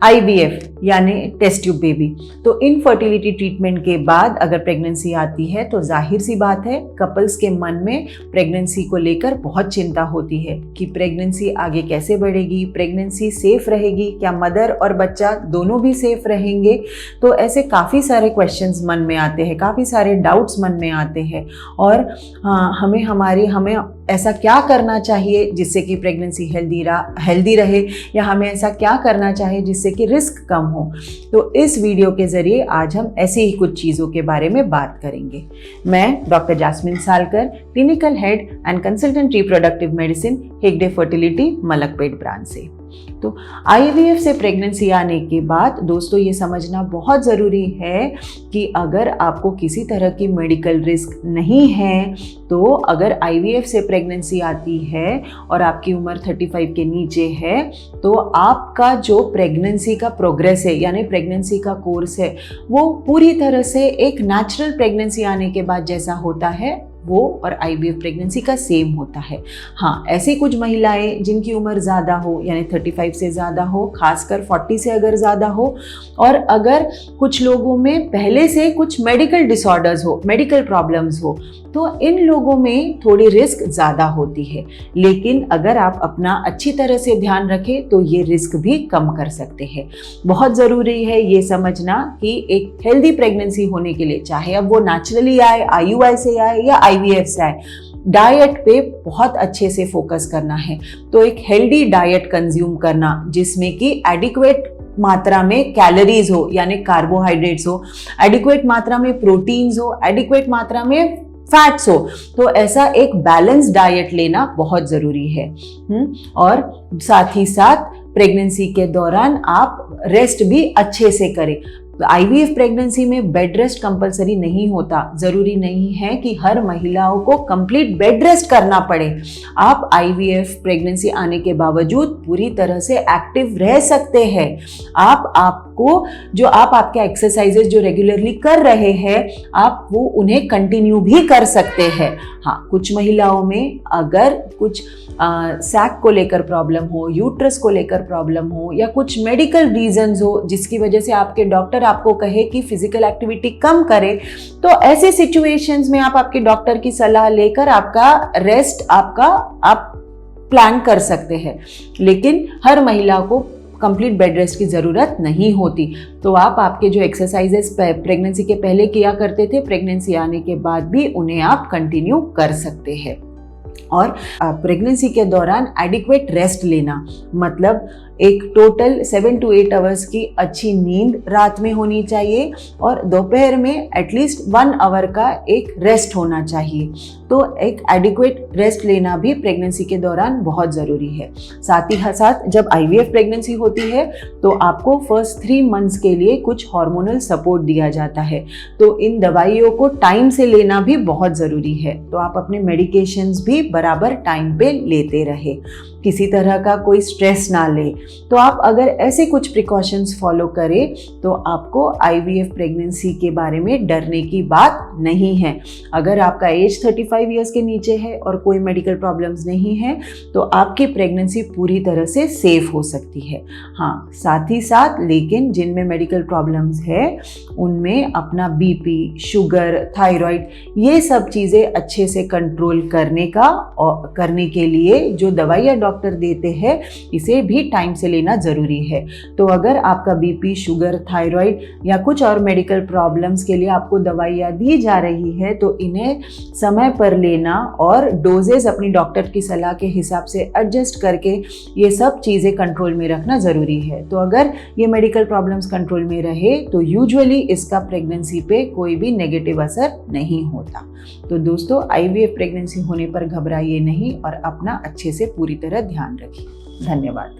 IVF यानी test tube baby. तो infertility treatment के बाद अगर प्रेगनेंसी आती है तो जाहिर सी बात है कपल्स के मन में प्रेगनेंसी को लेकर बहुत चिंता होती है कि प्रेगनेंसी आगे कैसे बढ़ेगी, प्रेगनेंसी सेफ रहेगी, क्या मदर और बच्चा दोनों भी सेफ रहेंगे। तो ऐसे काफ़ी सारे क्वेश्चंस मन में आते हैं, काफ़ी सारे डाउट्स मन में आते हैं और हमें ऐसा क्या करना चाहिए जिससे कि प्रेगनेंसी हेल्दी रहे, या हमें ऐसा क्या करना चाहिए जिससे कि रिस्क कम हो। तो इस वीडियो के ज़रिए आज हम ऐसे ही कुछ चीज़ों के बारे में बात करेंगे। मैं doctor jasmine Salkar, clinical head and consultant reproductive medicine, Hegde fertility, Malakpet branch से। तो IVF से प्रेगनेंसी आने के बाद दोस्तों ये समझना बहुत ज़रूरी है कि अगर आपको किसी तरह की मेडिकल रिस्क नहीं है, तो अगर IVF से प्रेगनेंसी आती है और आपकी उम्र 35 के नीचे है, तो आपका जो प्रेगनेंसी का प्रोग्रेस है यानी प्रेगनेंसी का कोर्स है वो पूरी तरह से एक नेचुरल प्रेगनेंसी आने के बाद जैसा होता है वो और IVF प्रेगनेंसी का सेम होता है। हाँ, ऐसी कुछ महिलाएं जिनकी उम्र ज़्यादा हो यानी 35 से ज़्यादा हो, खासकर 40 से अगर ज़्यादा हो, और अगर कुछ लोगों में पहले से कुछ मेडिकल डिसऑर्डर्स हो, मेडिकल प्रॉब्लम्स हो, तो इन लोगों में थोड़ी रिस्क ज़्यादा होती है। लेकिन अगर आप अपना अच्छी तरह से ध्यान रखें तो ये रिस्क भी कम कर सकते हैं। बहुत ज़रूरी है ये समझना कि एक हेल्दी प्रेगनेंसी होने के लिए, चाहे अब वो नेचुरली आए, IUI से आए या IVF से आए, डाइट पे बहुत अच्छे से फोकस करना है। तो एक हेल्दी डाइट कंज्यूम करना जिसमें कि एडिक्वेट मात्रा में कैलोरीज हो यानी कार्बोहाइड्रेट्स हो, एडिक्वेट मात्रा में प्रोटीन्स हो, एडिक्वेट मात्रा में फैट्स हो, तो ऐसा एक बैलेंस डाइट लेना बहुत ज़रूरी है। और साथ ही साथ प्रेगनेंसी के दौरान आप रेस्ट भी अच्छे से करें। IVF प्रेगनेंसी में बेड रेस्ट कंपलसरी नहीं होता, ज़रूरी नहीं है कि हर महिलाओं को कंप्लीट बेड रेस्ट करना पड़े। आप IVF प्रेगनेंसी आने के बावजूद पूरी तरह से एक्टिव रह सकते हैं। आपके एक्सरसाइजेज जो रेगुलरली कर रहे हैं आप वो उन्हें कंटिन्यू भी कर सकते हैं। हाँ, कुछ महिलाओं में अगर कुछ सैक को लेकर प्रॉब्लम हो, यूट्रस को लेकर प्रॉब्लम हो, या कुछ मेडिकल रीजंस हो जिसकी वजह से आपके डॉक्टर आपको कहे कि फिजिकल एक्टिविटी कम करें, तो ऐसे सिचुएशंस में आप आपके डॉक्टर की सलाह लेकर आपका रेस्ट आप प्लान कर सकते हैं। लेकिन हर महिला को कंप्लीट बेड रेस्ट की ज़रूरत नहीं होती। तो आप आपके जो एक्सरसाइजेस प्रेगनेंसी के पहले किया करते थे, प्रेगनेंसी आने के बाद भी उन्हें आप कंटिन्यू कर सकते हैं। और प्रेगनेंसी के दौरान एडिक्वेट रेस्ट लेना मतलब एक टोटल 7 to 8 आवर्स की अच्छी नींद रात में होनी चाहिए और दोपहर में एटलीस्ट 1 आवर का एक रेस्ट होना चाहिए। तो एक एडिक्वेट रेस्ट लेना भी प्रेगनेंसी के दौरान बहुत ज़रूरी है। साथ ही साथ जब IVF प्रेगनेंसी होती है तो आपको फर्स्ट 3 मंथ्स के लिए कुछ हार्मोनल सपोर्ट दिया जाता है। तो इन दवाइयों को टाइम से लेना भी बहुत ज़रूरी है। तो आप अपने मेडिकेशंस भी बराबर टाइम पे लेते रहे, किसी तरह का कोई स्ट्रेस ना ले। तो आप अगर ऐसे कुछ प्रिकॉशंस फॉलो करें तो आपको IVF प्रेगनेंसी के बारे में डरने की बात नहीं है। अगर आपका एज 35 ईयर्स के नीचे है और कोई मेडिकल प्रॉब्लम्स नहीं है तो आपकी प्रेगनेंसी पूरी तरह से सेफ हो सकती है। हाँ, साथ ही साथ लेकिन जिनमें मेडिकल प्रॉब्लम्स है उनमें अपना BP, शुगर, थायराइड, ये सब चीज़ें अच्छे से कंट्रोल करने के लिए जो दवाइयाँ डॉक्टर देते हैं इसे भी टाइम से लेना ज़रूरी है। तो अगर आपका BP, शुगर, थायराइड या कुछ और मेडिकल प्रॉब्लम्स के लिए आपको दवाइयाँ दी जा रही है तो इन्हें समय पर लेना और डोजेस अपनी डॉक्टर की सलाह के हिसाब से एडजस्ट करके ये सब चीज़ें कंट्रोल में रखना ज़रूरी है। तो अगर ये मेडिकल प्रॉब्लम्स कंट्रोल में रहे तो यूजुअली इसका प्रेगनेंसी पे कोई भी नेगेटिव असर नहीं होता। तो दोस्तों, IVF प्रेगनेंसी होने पर घबराइए नहीं और अपना अच्छे से पूरी तरह ध्यान रखिए। धन्यवाद।